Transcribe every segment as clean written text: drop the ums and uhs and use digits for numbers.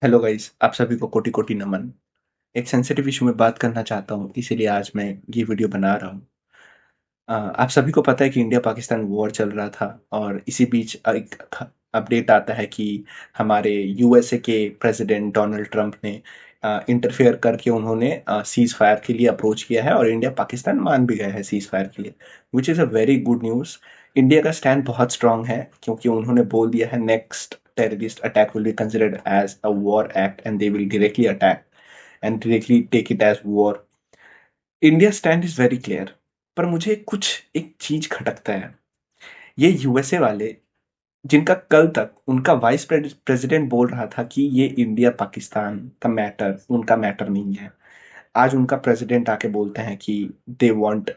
Hello guys, आप सभी को कोटि कोटि नमन। एक सेंसिटिव इशू में बात करना चाहता हूँ, इसीलिए आज मैं ये वीडियो बना रहा हूँ। आप सभी को पता है कि इंडिया पाकिस्तान वॉर चल रहा था और इसी बीच एक अपडेट आता है कि हमारे यूएसए के प्रेसिडेंट डोनाल्ड ट्रंप ने इंटरफेयर करके उन्होंने सीज फायर के लिए अप्रोच किया है और इंडिया पाकिस्तान मान भी गया है सीज फायर के लिए, which is a very good news. India का स्टैंड बहुत स्ट्रांग है क्योंकि उन्होंने बोल दिया है next terrorist attack will be considered as a war act and they will directly attack and directly take it as war. India stand is very clear. पर मुझे कुछ एक चीज खटकता है। ये यूएसए वाले, जिनका कल तक उनका वाइस प्रेसिडेंट बोल रहा था कि ये इंडिया पाकिस्तान का मैटर उनका मैटर नहीं है, आज उनका प्रेसिडेंट आके बोलते हैं कि they want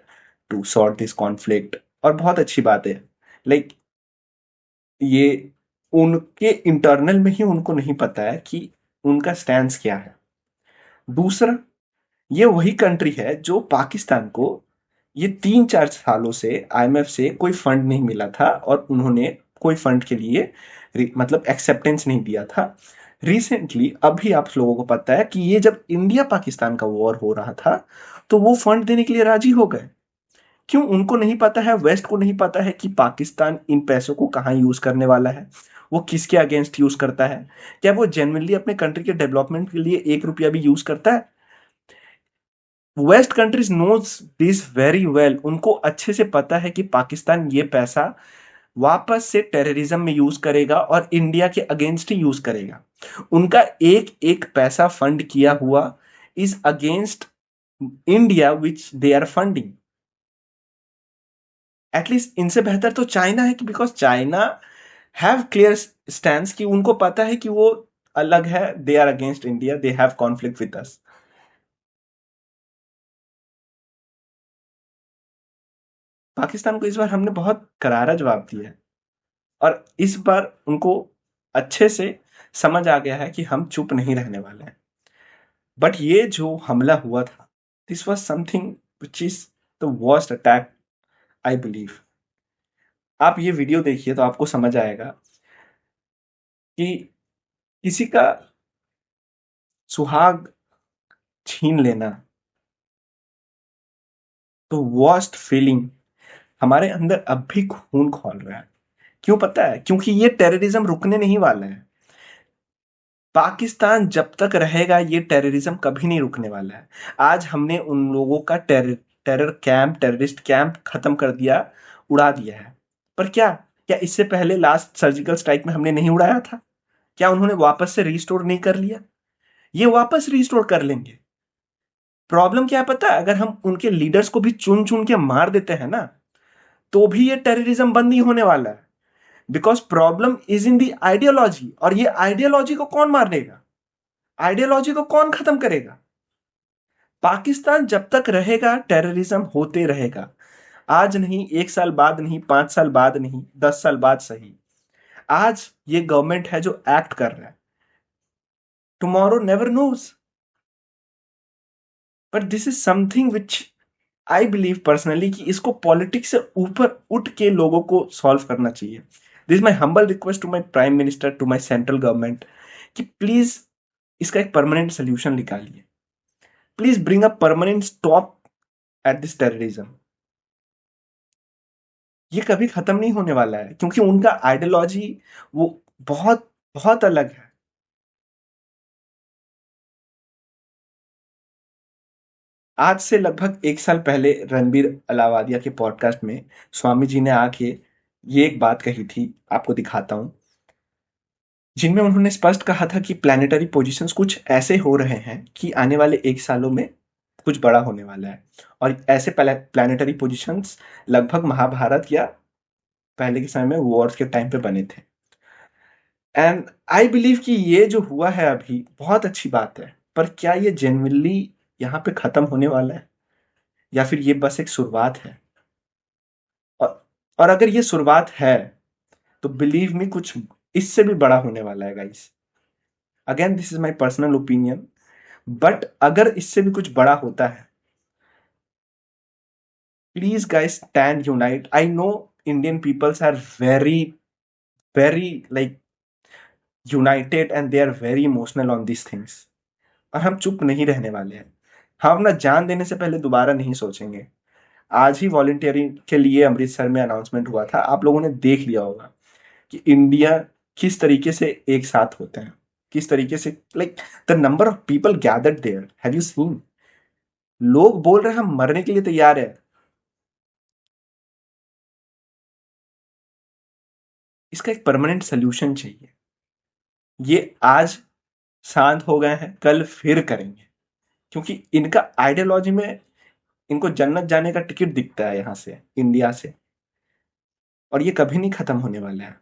to sort this conflict. और बहुत अच्छी बात है। लाइक ये उनके इंटरनल में ही उनको नहीं पता है कि उनका स्टैंड क्या है। दूसरा, ये वही कंट्री है जो पाकिस्तान को ये 3-4 सालों से आईएमएफ से कोई फंड नहीं मिला था और उन्होंने कोई फंड के लिए मतलब एक्सेप्टेंस नहीं दिया था। रिसेंटली अभी आप लोगों को पता है कि ये जब इंडिया पाकिस्तान का वॉर हो रहा था तो वो फंड देने के लिए राजी हो गए। क्यों? उनको नहीं पता है, वेस्ट को नहीं पता है कि पाकिस्तान इन पैसों को कहाँ यूज करने वाला है, वो किसके अगेंस्ट यूज करता है, क्या वो जेन्युइनली अपने कंट्री के डेवलपमेंट के लिए 1 रुपया भी यूज करता है। West countries knows this very well. उनको अच्छे से पता है कि पाकिस्तान ये पैसा वापस से टेररिज्म में यूज करेगा और इंडिया के अगेंस्ट ही यूज करेगा। उनका एक एक पैसा फंड किया हुआ is against India which they are funding. At least इनसे बेहतर तो चाइना है कि because China have clear stand कि उनको पता है कि वो अलग है, they are against India, they have conflict with us. Pakistan को इस बार हमने बहुत करारा जवाब दिया है और इस बार उनको अच्छे से समझ आ गया है कि हम चुप नहीं रहने वाले हैं। बट ये जो हमला हुआ था, this was something which is the worst attack I believe. आप ये वीडियो देखिए तो आपको समझ आएगा कि किसी का सुहाग छीन लेना तो वर्स्ट फीलिंग हमारे अंदर अब भी खून खौल रहा है। क्यों पता है? क्योंकि ये टेररिज्म रुकने नहीं वाला है। पाकिस्तान जब तक रहेगा ये टेररिज्म कभी नहीं रुकने वाला है। आज हमने उन लोगों का टेरर कैंप, टेररिस्ट कैंप खत्म कर दिया, उड़ा दिया है। पर क्या क्या इससे पहले लास्ट सर्जिकल स्ट्राइक में हमने नहीं उड़ाया था? क्या उन्होंने वापस से रिस्टोर नहीं कर लिया? ये वापस रिस्टोर कर लेंगे। प्रॉब्लम क्या है पता है? अगर हम उनके लीडर्स को भी चुन चुन के मार देते हैं ना, तो भी ये टेररिज्म बंद नहीं होने वाला है। Because problem is in the ideology, और ये आइडियोलॉजी को कौन मारेगा? आइडियोलॉजी को कौन खत्म करेगा? पाकिस्तान जब तक रहेगा टेररिज्म होते रहेगा। आज नहीं, 1 साल बाद नहीं, 5 साल बाद नहीं, 10 साल बाद सही। आज ये गवर्नमेंट है जो एक्ट कर रहा है, tomorrow never knows. But this is something which I believe personally कि इसको पॉलिटिक्स से ऊपर उठ के लोगों को सॉल्व करना चाहिए। This is my humble request to my prime minister, to my central government, कि प्लीज इसका एक परमानेंट सोल्यूशन निकालिए। Please bring a permanent stop at this terrorism. ये कभी खत्म नहीं होने वाला है क्योंकि उनका आइडियोलॉजी वो बहुत बहुत अलग है। आज से लगभग 1 साल पहले रणबीर अलावादिया के पॉडकास्ट में स्वामी जी ने आके ये एक बात कही थी, आपको दिखाता हूं, जिनमें उन्होंने स्पष्ट कहा था कि प्लैनेटरी पोजीशंस कुछ ऐसे हो रहे हैं कि आने वाले 1 सालों में कुछ बड़ा होने वाला है। और ऐसे प्लैनेटरी पोजीशंस लगभग महाभारत या पहले के समय में वॉर्स के टाइम पे बने थे। एंड आई बिलीव कि ये जो हुआ है अभी बहुत अच्छी बात है, पर क्या ये जेन्युइनली यहाँ पे खत्म होने वाला है या फिर ये बस एक शुरुआत है? और और अगर ये शुरुआत है तो बिलीव मी कुछ इससे भी बड़ा होने वाला है guys. Again this is my personal opinion, but अगर इससे भी कुछ बड़ा होता है, please guys stand unite. I know Indian peoples are very very like united and they are very emotional on this things. और हम चुप नहीं रहने वाले हैं। हम अपना जान देने से पहले दोबारा नहीं सोचेंगे। आज ही वॉलंटियरिंग के लिए अमृतसर में अनाउंसमेंट हुआ था, आप लोगों ने देख लिया होगा कि इंडिया किस तरीके से एक साथ होते हैं, किस तरीके से like the number of people gathered there, have you seen? लोग बोल रहे हैं हम मरने के लिए तैयार है। इसका एक परमानेंट सोल्यूशन चाहिए। ये आज शांत हो गए हैं, कल फिर करेंगे, क्योंकि इनका आइडियोलॉजी में इनको जन्नत जाने का टिकट दिखता है यहाँ से, इंडिया से, और ये कभी नहीं खत्म होने वाला है।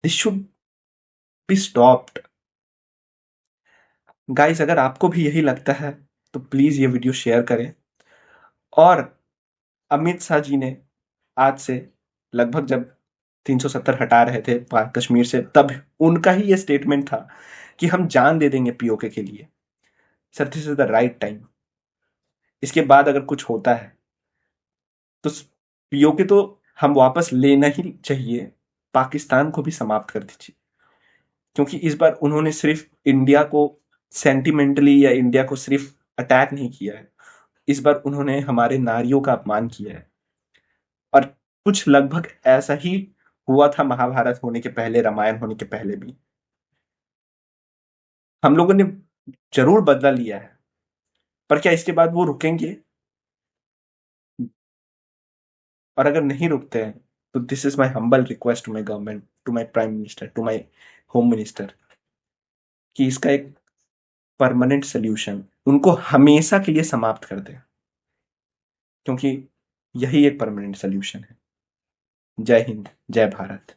This should be stopped. Guys, अगर आपको भी यही लगता है तो प्लीज ये वीडियो शेयर करें। और अमित शाह जी ने आज से लगभग जब 370 हटा रहे थे कश्मीर से, तब उनका ही ये स्टेटमेंट था कि हम जान दे देंगे पीओके के लिए। Sir, this is the right time. इसके बाद अगर कुछ होता है तो पीओके तो हम वापस लेना ही चाहिए, पाकिस्तान को भी समाप्त कर दीजिए। क्योंकि इस बार उन्होंने सिर्फ इंडिया को सेंटिमेंटली या इंडिया को सिर्फ अटैक नहीं किया है, इस बार उन्होंने हमारे नारियों का अपमान किया है। और कुछ लगभग ऐसा ही हुआ था महाभारत होने के पहले, रामायण होने के पहले भी। हम लोगों ने जरूर बदला लिया है, पर क्या इसके बाद वो रुकेंगे? और अगर नहीं रुकते हैं तो this is my humble request to my government, to my prime minister, to my home minister, कि इसका एक परमानेंट सोल्यूशन उनको हमेशा के लिए समाप्त कर दे, क्योंकि यही एक परमानेंट सोल्यूशन है। जय हिंद, जय भारत।